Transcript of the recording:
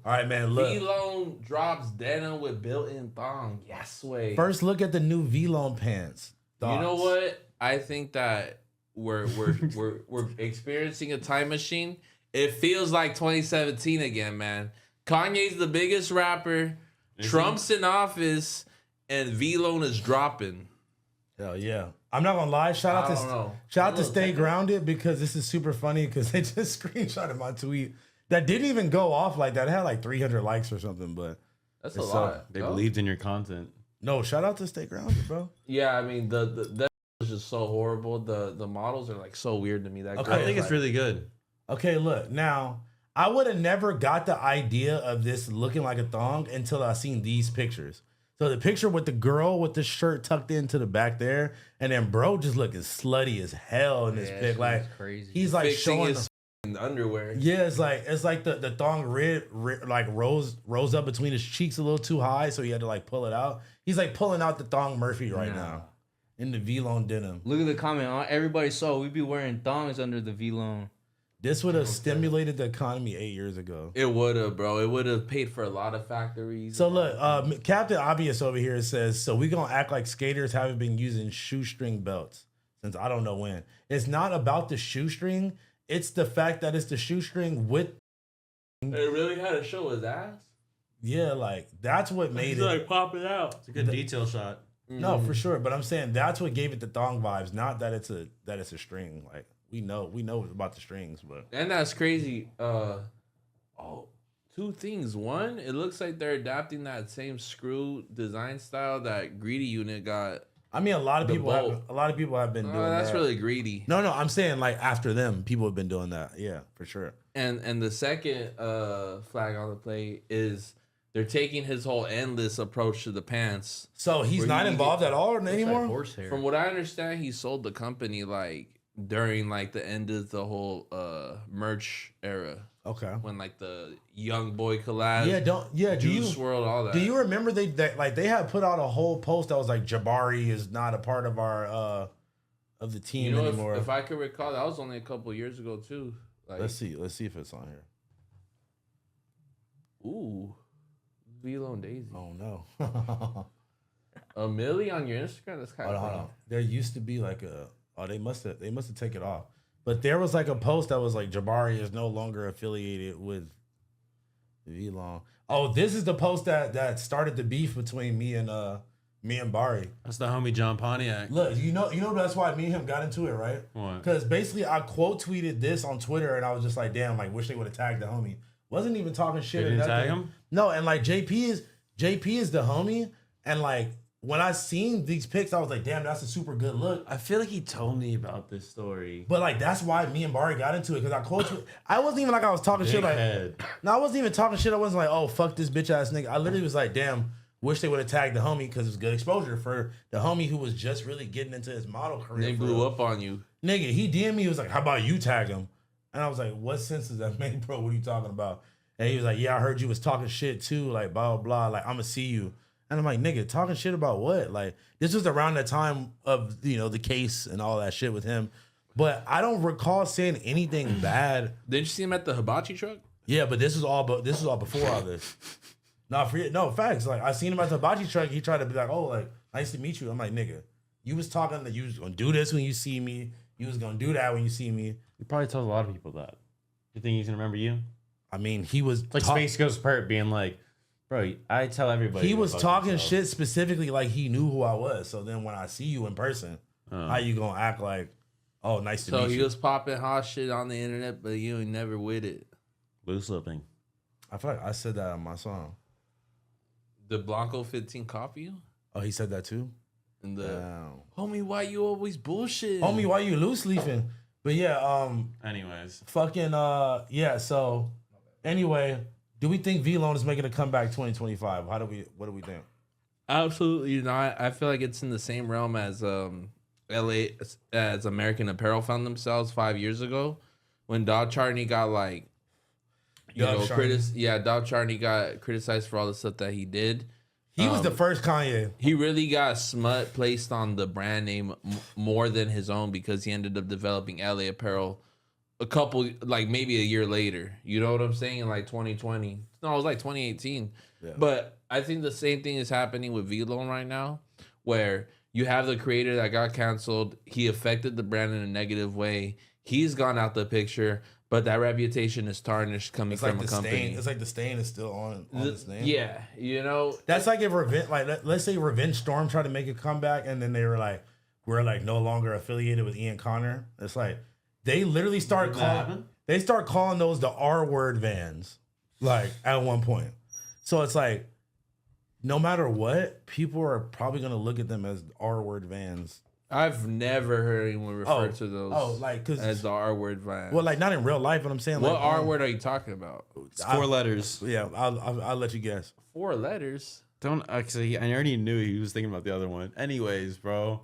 All right, man. Look. VLONE drops denim with built-in thong. Yes, way. First, look at the new VLONE pants. Thoughts? You know what? I think that we're experiencing a time machine. It feels like 2017 again, man. Kanye's the biggest rapper. Trump's in office, and VLONE is dropping. Hell yeah. I'm not gonna lie. Shout out to Stay Grounded, because this is super funny because they just screenshotted my tweet that didn't even go off like that. It had like 300 likes or something, but that's a lot. They believed in your content. No, shout out to Stay Grounded, bro. Yeah, I mean that was just so horrible. The models are like so weird to me. That I think it's really good. Okay, look, now I would have never got the idea of this looking like a thong until I seen these pictures. So the picture with the girl with the shirt tucked into the back there, and then bro just looking slutty as hell in this pic. Like crazy. He's like fixing showing his underwear. Yeah, it's like the thong like rose up between his cheeks a little too high, so he had to like pull it out. He's like pulling out the thong Murphy right now in the VLONE denim. Look at the comment. Everybody saw we be wearing thongs under the VLONE. This would have stimulated the economy 8 years ago. It would have, bro. It would have paid for a lot of factories. So look, Captain Obvious over here says, so we gonna act like skaters haven't been using shoestring belts since I don't know when. It's not about the shoestring. It's the fact that it's the shoestring with. It really had to show his ass. Yeah, like that's what made it. Like pop it out. It's a good detail shot. No, for sure. But I'm saying that's what gave it the thong vibes. Not that it's a string. Like we know about the strings, but and that's crazy. Two things. One, it looks like they're adapting that same screw design style that Greedy Unit got. I mean, a lot of people have been doing that. That's really greedy. No, I'm saying like after them, people have been doing that. Yeah, for sure. And the second flag on the play is they're taking his whole endless approach to the pants. So he's not involved at all anymore? Like horsehair. From what I understand, he sold the company like during like the end of the whole merch era. Okay. When like the Young Boy collab. Juice WRLD, all that. Do you remember they had put out a whole post that was like Jabari is not a part of our of the team anymore. If I could recall, that was only a couple years ago too. Like, let's see if it's on here. Ooh. VLONE Daisy. Oh no. A milli on your Instagram? That's kind of hold on. There used to be like they must have taken it off. But there was like a post that was like Jabari is no longer affiliated with VLONE. Oh, this is the post that started the beef between me and Bari. That's the homie John Pontiac. Look, you know that's why me and him got into it, right? What? Because basically I quote tweeted this on Twitter and I was just like, damn, like wish they would have tagged the homie. Wasn't even talking shit. They didn't tag him? No, and like JP is the homie, and like when I seen these pics, I was like, damn, that's a super good look. I feel like he told me about this story. But like that's why me and Bari got into it, because I wasn't even like I was talking shit like no, I wasn't even talking shit. I wasn't like, oh fuck this bitch ass nigga. I literally was like, damn, wish they would have tagged the homie because it's good exposure for the homie who was just really getting into his model career. They blew up on you. Nigga, he DM'd me, he was like, how about you tag him? And I was like, what sense does that make, bro? What are you talking about? And he was like, yeah, I heard you was talking shit too, like blah, blah, blah. Like, I'm gonna see you. And I'm like, nigga, talking shit about what? Like, this was around the time of, the case and all that shit with him. But I don't recall saying anything bad. Didn't you see him at the hibachi truck? Yeah, but this was all before all this. No, facts. Like, I seen him at the hibachi truck. He tried to be like, oh, like, nice to meet you. I'm like, nigga, you was talking that you was gonna do this when you see me. You was gonna do that when you see me. He probably tells a lot of people that. You think he's gonna remember you? I mean, he was like Space Ghost Pert being like, bro, I tell everybody. He was talking shit specifically like he knew who I was. So then when I see you in person, how you gonna act like, oh, nice to meet you? So he was popping hot shit on the internet, but you ain't never with it. Loose lipping. I feel like I said that on my song. The Blanco 15 copy you? Oh, he said that too? And homie, why you always bullshit? Homie, why you loose leafing? But yeah, anyways. Fucking yeah, so anyway, do we think VLONE is making a comeback 2025? What do we think? Absolutely not. I feel like it's in the same realm as LA as American Apparel found themselves 5 years ago when Dog Charney got like Dog Charney got criticized for all the stuff that he did. He was the first Kanye. He really got smut placed on the brand name more than his own because he ended up developing LA Apparel a couple, like maybe a year later. You know what I'm saying? In like 2020. No, it was like 2018. Yeah. But I think the same thing is happening with VLONE right now, where you have the creator that got canceled. He affected the brand in a negative way. He's gone out the picture, but that reputation is tarnished coming from a company. It's like the stain is still on his name. Yeah, you know. That's like if let's say Revenge Storm tried to make a comeback and then they were like, we're like no longer affiliated with Ian Connor. It's like they literally start calling those the R word vans, like at one point. So it's like, no matter what, people are probably gonna look at them as R word vans. I've never heard anyone refer to those as the R word vans. Well, like not in real life, but I'm saying what like, R word are you talking about? It's 4 letters. Yeah, I'll let you guess. 4 letters. Don't actually. I already knew he was thinking about the other one. Anyways, bro.